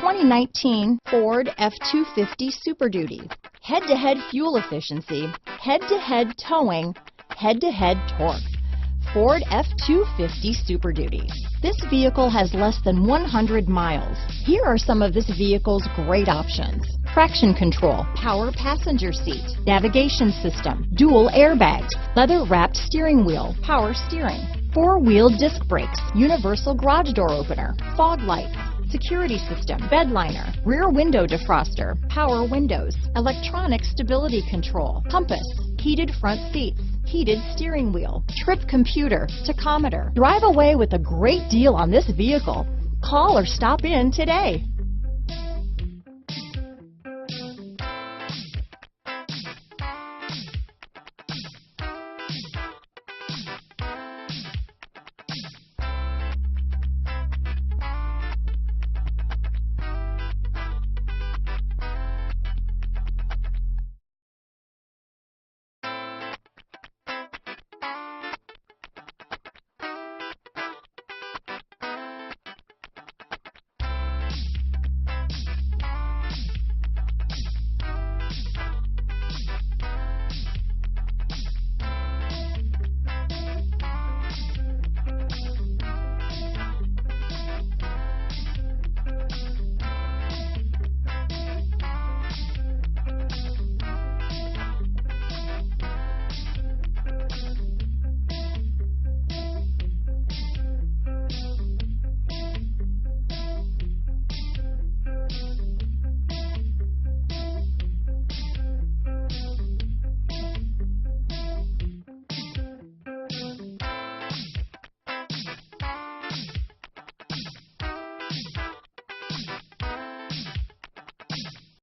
2019 Ford F-250 Super Duty. Head-to-head fuel efficiency, head-to-head towing, head-to-head torque. Ford F-250 Super Duty. This vehicle has less than 100 miles. Here are some of this vehicle's great options: traction control, power passenger seat, navigation system, dual airbags, leather-wrapped steering wheel, power steering, four-wheel disc brakes, universal garage door opener, fog lights, security system, bed liner, rear window defroster, power windows, electronic stability control, compass, heated front seats, heated steering wheel, trip computer, tachometer. Drive away with a great deal on this vehicle. Call or stop in today.